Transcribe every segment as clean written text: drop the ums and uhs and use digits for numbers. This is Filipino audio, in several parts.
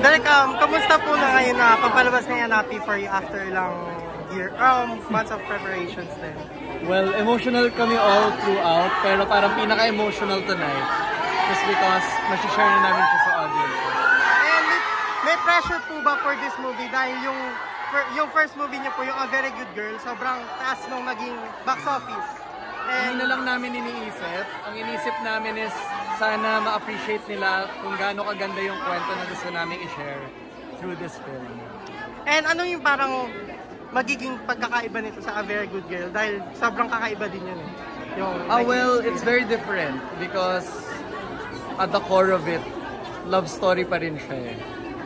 Derek, kamusta po na ngayon na papalabas na yan Happy For You after lang months of preparations din? Well, emotional kami all throughout, pero parang pinaka-emotional tonight. Just because masishare na namin siya sa audience. And may pressure po ba for this movie? Dahil yung first movie niyo po, yung A Very Good Girl, sobrang taas nung naging box office. Hindi na lang namin iniisip. Ang iniisip namin is sana ma-appreciate nila kung gaano kaganda yung kwento na gusto namin i-share through this film. And ano yung parang magiging pagkakaiba nito sa A Very Good Girl? Dahil sobrang kakaiba din yun eh. Well, it's very different because at the core of it, love story pa rin siya eh.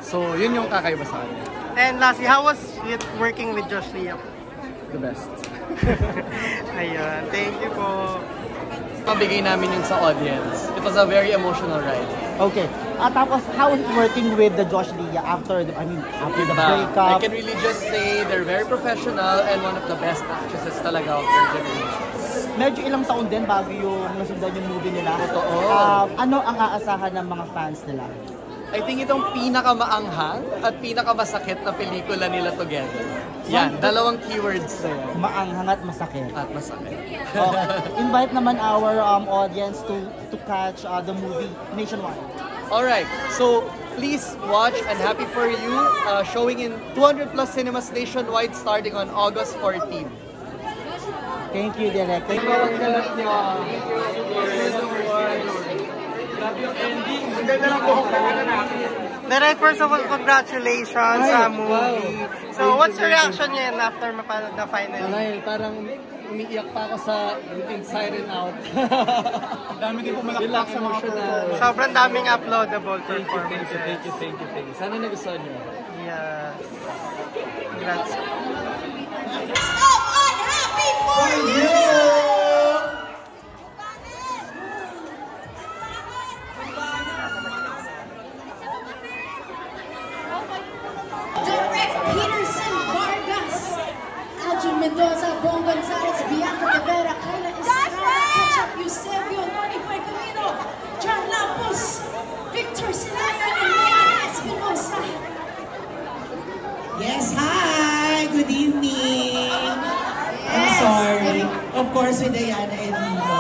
So, yun yung kakaiba sa akin. And lastly, how was it working with Josh Lia? The best. Ayun, thank you po. Pabigay namin yun sa audience. It was a very emotional ride. Okay. Tapos, how is it working with the Josh Lia after the breakup? I can really just say they're very professional and one of the best actresses talaga of their generation. Medyo ilang taon din bago yung nasundan yung movie nila. Totoo. Ano ang aasahan ng mga fans nila? I think itong pinakamaanghang at pinakamasakit na pelikula nila together. Yan, dalawang keywords na yan. Maanghang at masakit. At masakit. Okay. Invite naman our audience to catch the movie nationwide. Alright, so please watch and Happy For You, showing in 200 plus cinemas nationwide starting on August 14. Thank you, Derek. Thank you. Derek, first of all, congratulations sa movie. So, what's your reaction niyan after mapanood na finally? Ay, parang umiiyak pa ako sa Inside and Out. Dami din po malakpak sa mga sobrang daming uploadable performances. Thank you. Sana nagustuhan niyo. Yeah. Congrats. Happy for you! Derek Peterson Vargas, Aljon Mendoza, Bong Gonzalez, Bianca Rivera, Kayla Estrada, Ketchup Eusebio, Noriboy Camino, John Lampos, Victor Silayan, and Leon Espinosa. Yes, hi! Good evening! I'm sorry. Of course, with Diana and Nino.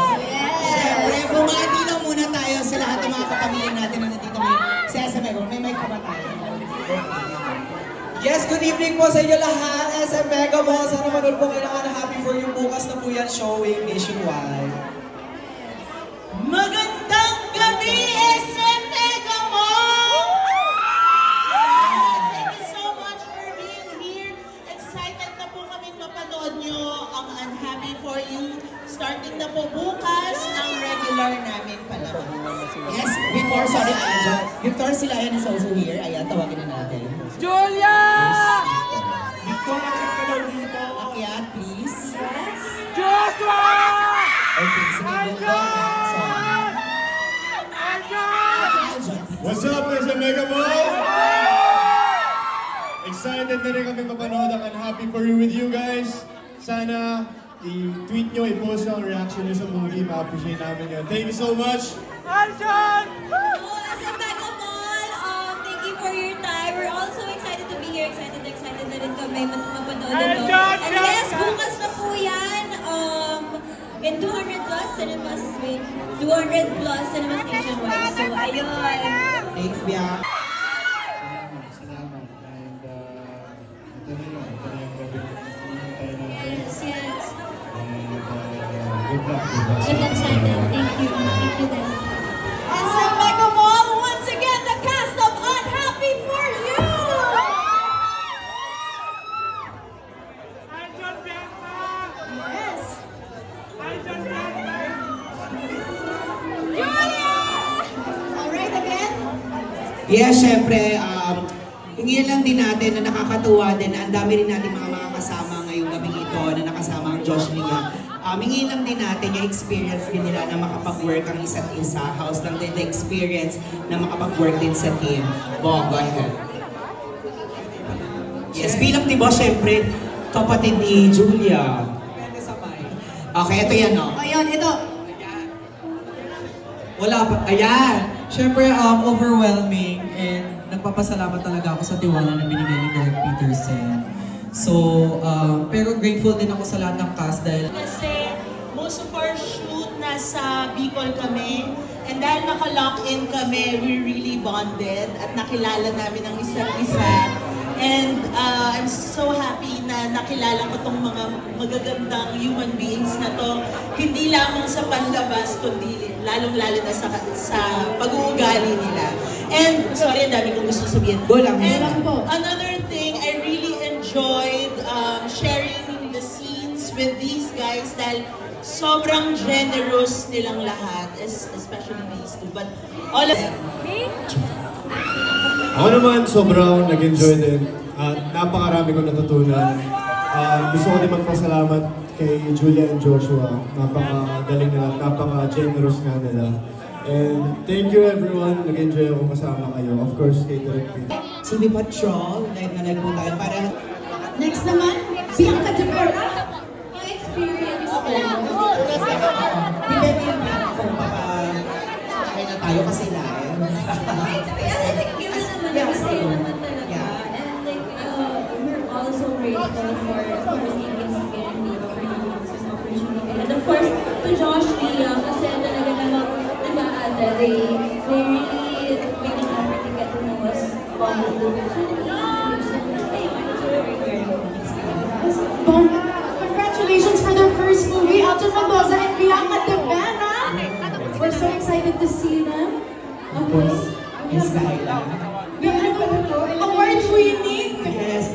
Siyempre, bumati lang muna tayo sa lahat ng mga kapamilya natin na nandito ngayon. Si SM Mega, may mic pa ba tayo? Yes, good evening po sa inyo lahat. SM Mega po, sana manood po kailangan na Happy For You. Bukas na po yan showing nationwide. Magandang gabi, SM Mega Mall! Thank you so much for being here. Excited na po kami mapanood nyo ang Unhappy For You. Starting na po bukas ang regular namin pala. Yes, before, sorry, Aljon. Victor Silayan is also here. Ayan, tawagin na natin. Julia! Victor, akyat, please. Yes. Joshua! Okay, sige, What's up, SM Mega Mall? Excited na rin kami mapanood ang Happy For You with you guys. Sana i-tweet nyo, i-post ang reaction nyo sa movie. Ma-appreciate namin yun. Thank you so much! Aljon! SM Mega Mall, thank you for your time. We're also excited to be here. Excited na rin kami mapanood ito. And yes, bukas na po yan. In 200 plus cinemas nationwide. So, ayun. Thanks, Bia. Salamat. And ito na yun. Ito na yung gawin. Yes. Good luck. Good luck sa atin. Thank you. Thank you din. SM Mega Mall, once again, the cast of Unhappy For You! Yes. Julia! Alright again? Yes, syempre, hingin lang din natin na nakakatuwa din na ang dami rin natin mga kasama ngayong gabing ito na nakasama ang Josh Lia. Hingin lang din natin yung experience din nila na makapag-work ang isa't isa. House lang din the experience na makapag-work din sa team. Bong, go ahead. Yes, bilang diba, syempre, kapatid ni Julia. Okay, ito yan, no? Ayun, ito. Wala pa. Ayan. Siyempre, overwhelming and nagpapasalamat talaga ako sa tiwala na binigay ni Derek Peterson. So, pero grateful din ako sa lahat ng cast dahil Kasi most of our shoot nasa Bicol kami. And dahil naka-lock in kami, we really bonded at nakilala namin ang isa't isa. And I'm so happy na nakilala ko tong mga magagandang human beings na to. Hindi lamang sa panlabas, kundi lalong-lalo na sa pag-uugali nila. And, sorry, ang dami kong gusto sabihin. Go lang. And another thing, I really enjoyed sharing the scenes with these guys dahil sobrang generous nilang lahat, especially these two. But all of them. Ako naman, sobrang nag-enjoy din. Napakarami kong natutunan. Gusto ko din magpasalamat kay Julia and Joshua. Napakagaling nila, napaka-generous nga nila. And thank you everyone. Nag-enjoy ako kasama kayo. Of course, kay Derek Peterson. TV Patrol, live na live po tayo para Next naman, Bianca De Vera. Ang experience ko. depende yung platform kaya na tayo kasi live. We're also grateful for receiving this opportunity. And of course, to Josh Lee, kasi talaga namang nag-aada, they really make an effort to get to know us all the Congratulations for their first movie, Alton Mendoza and Bianca De Vera. We're so excited to see them. Of course, Miss Laila. Award-winning! Yes.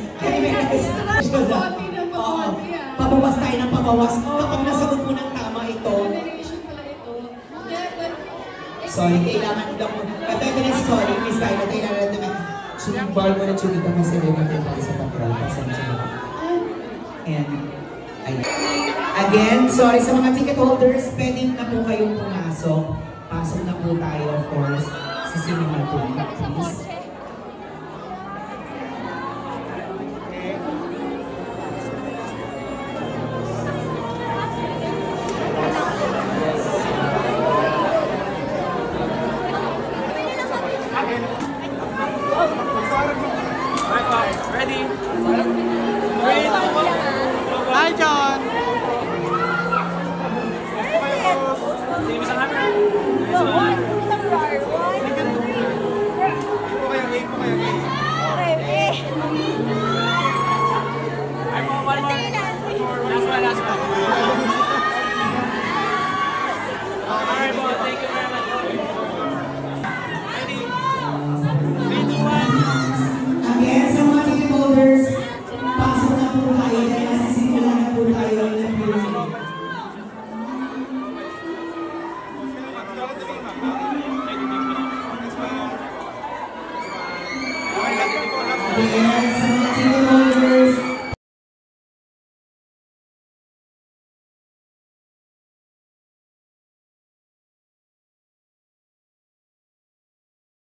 Pabawas tayo ng pabawas. Kapag nasagot mo ng tama ito. Sorry, kailangan daw mo. Sorry, Miss Laila, kailangan naman. Sumbal mo na chulita mo sa rin natin tayo sa patrol. And, again, sorry sa mga ticket holders, pwedeng na po kayong pumasok. Pasok na po tayo, of course, sa cinema po. Please. Hi, John! Again, sa mga ticket holders, pasok na po tayo dahil nasisimula na po tayo ng viewing. Again, sa